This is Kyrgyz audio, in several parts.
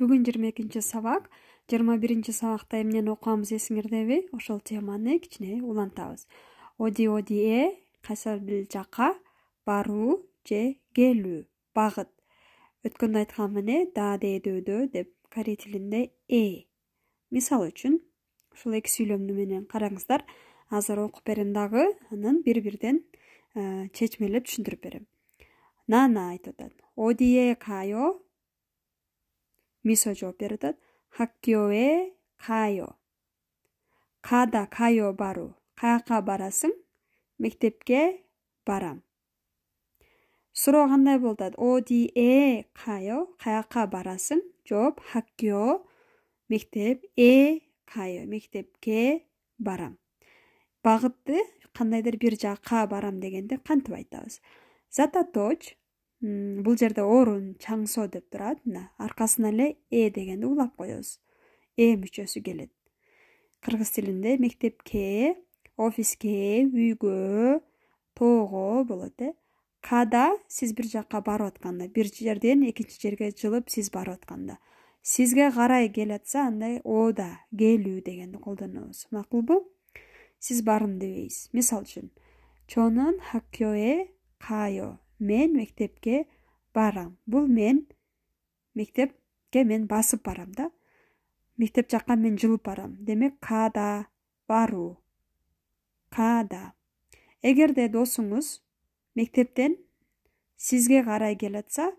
Бүгүн 22 сабак. 21 сабакта эмнени окуганбыз эсиңердеби? Ошол теманы кичине улантабыз. Оди кайсы бир жака баруу же келүү, багыт. Өткөндө айткан міне да деп корей тилинде Мисал үчүн ушул эки сүйлөмдү менен караңыздар. Азыр окуп берем дагы, анан бир-бирден чечмелеп түшүндүрүп берем. Нана айтып атат. Одие кайо? Мисо жооп берип атат. Хаккёе кайо. Када кайо бару. Каяка барасың? Мектепке барам. Суроо кандай болуп атат? Одие кайо? Каяка барасың? Жооп хаккё. Мектеп кайо. Мектепке барам. Багытты кандайдыр бир жака барам дегенде кантип айтабыз? Зататоч. Бул жерде орун чаңсо деп турат. Аркасына эле дегенди улап коебуз. Мүчөсү келет. Кыргыз тилинде мектепке, офиске, үйгө, тоого болот. Када сиз бир жака барып атканда, бир жерден экинчи жерге жылып сиз барып атканда. Сизге карай келатса, андай ода, келүү дегенди колдонобуз. Макулбу? Сиз барым дебейсиз. Мисал үчүн, чонун хаккёе кайо. Мен мектепке барам. Бул мен мектепке мен басып барам да. Мектеп жакка мен жылып барам. Демек када баруу. Када. Эгерде досуңуз мектептен сизге карай келатса,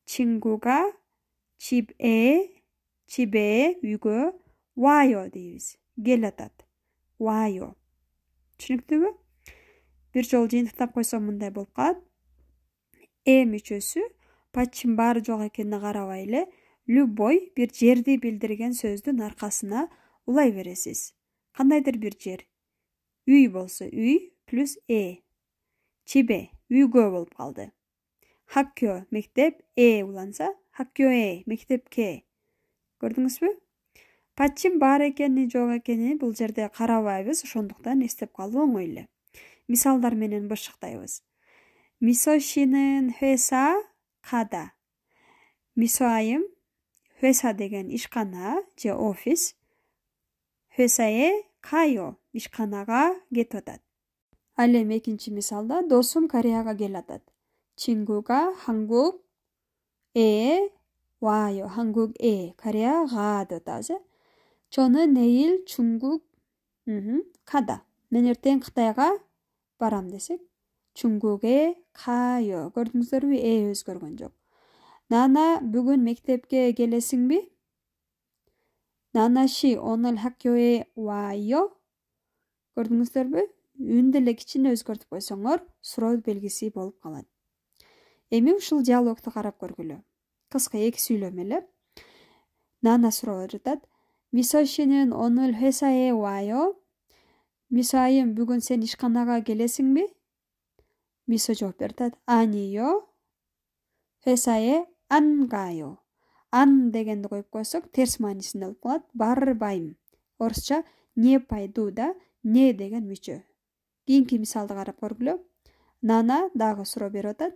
чингуга чибе үйгө вайо дейбиз. Келатат. Вайо. Түшүнүктүүбү? Бир жолу жыйынтыктап койсом мындай болуп калат. Мүчөсү паччын баары жок экенине карабай эле любой бир жерди билдирген сөздүн аркасына улай бересиз. Кандайдыр бир жер. Үй болсо үй плюс чибе үйгө болуп калды. Хаккё мектеп уланса хаккё мектепке. Көрдүңүзбү? Паччын бар экени жок экени бул жерде карабайбыз, ошондуктан эстеп калуу оңой эле. Мисалдар менен бышыктайбыз. Мисошинын 회사 када. Мисо айым 회사 деген ишкана же офис. 회사에 가요. ишканага кетип атат. Ал эми экинчи мисалда досум Кореяга келатат. 친구가 한국에 와요. 한국에 Кореяга деп атабыз. 저는 내일 중국 가다. Мен эртең Кытайга барам десек, 중국에 가요. Көрдүңүздөрбү? Өзгөргөн жок. Нана бүгүн мектепке келесиңби? Нана 씨 오늘 학교에 와요. Көрдүңүздөрбү? Үндү эле кичине өзгөртүп койсоңор, суроо белгиси болуп калат. Эми ушул диалогду карап көргүлө. Кыска эки сүйлөм эле. Нана суроо жатат. Мисо 씨는 오늘 회사에 와요. Мисо айым бүгүн сен ишканага келесиңби? Мисо жооп берет. 아니요. 회사에 안 가요. 안 дегенди коюп койсок, терс маанисинде болуп калат. Барбайм. Орусча не пойду да, не деген мүчө. Кийинки мисалды карап көргүлө. Нана дагы суроо берип атат.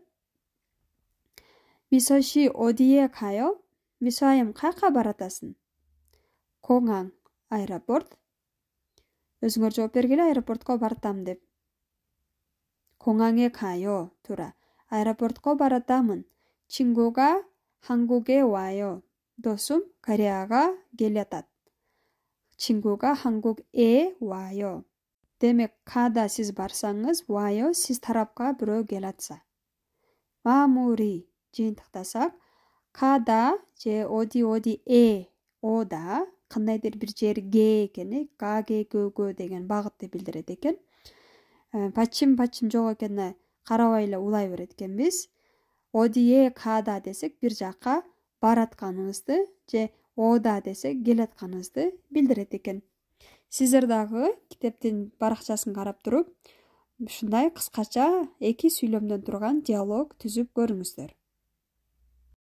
Мисо 씨 어디에 가요? Мисо айым каяка баратасың? 공항, аэропорт. Өзүңөр жооп бергиле, аэропортко баратам деп. 공항에 가요. тура. 아에로포트고 바랐다문. 친구가 한국에 와요. досум Кореяга келатат. 친구가 한국에 와요. Демек, када сиз барсаңыз, 와요 сиз тарапка бирөө келатса. 마무리 жыйынтыктасак, када же оди ода кандайдыр бир жерге экени, гаге көгө деген багытты билдирет экен. Паччын жок экенине карабай эле улай берет экенбиз. Одие када десек бир жака баратканыбызды же ода десек келатканыбызды билдирет экен. Сиздер дагы китептин баракчасын карап туруп, ушундай кыскача эки сүйлөмдөн турган диалог түзүп көрүңүздөр.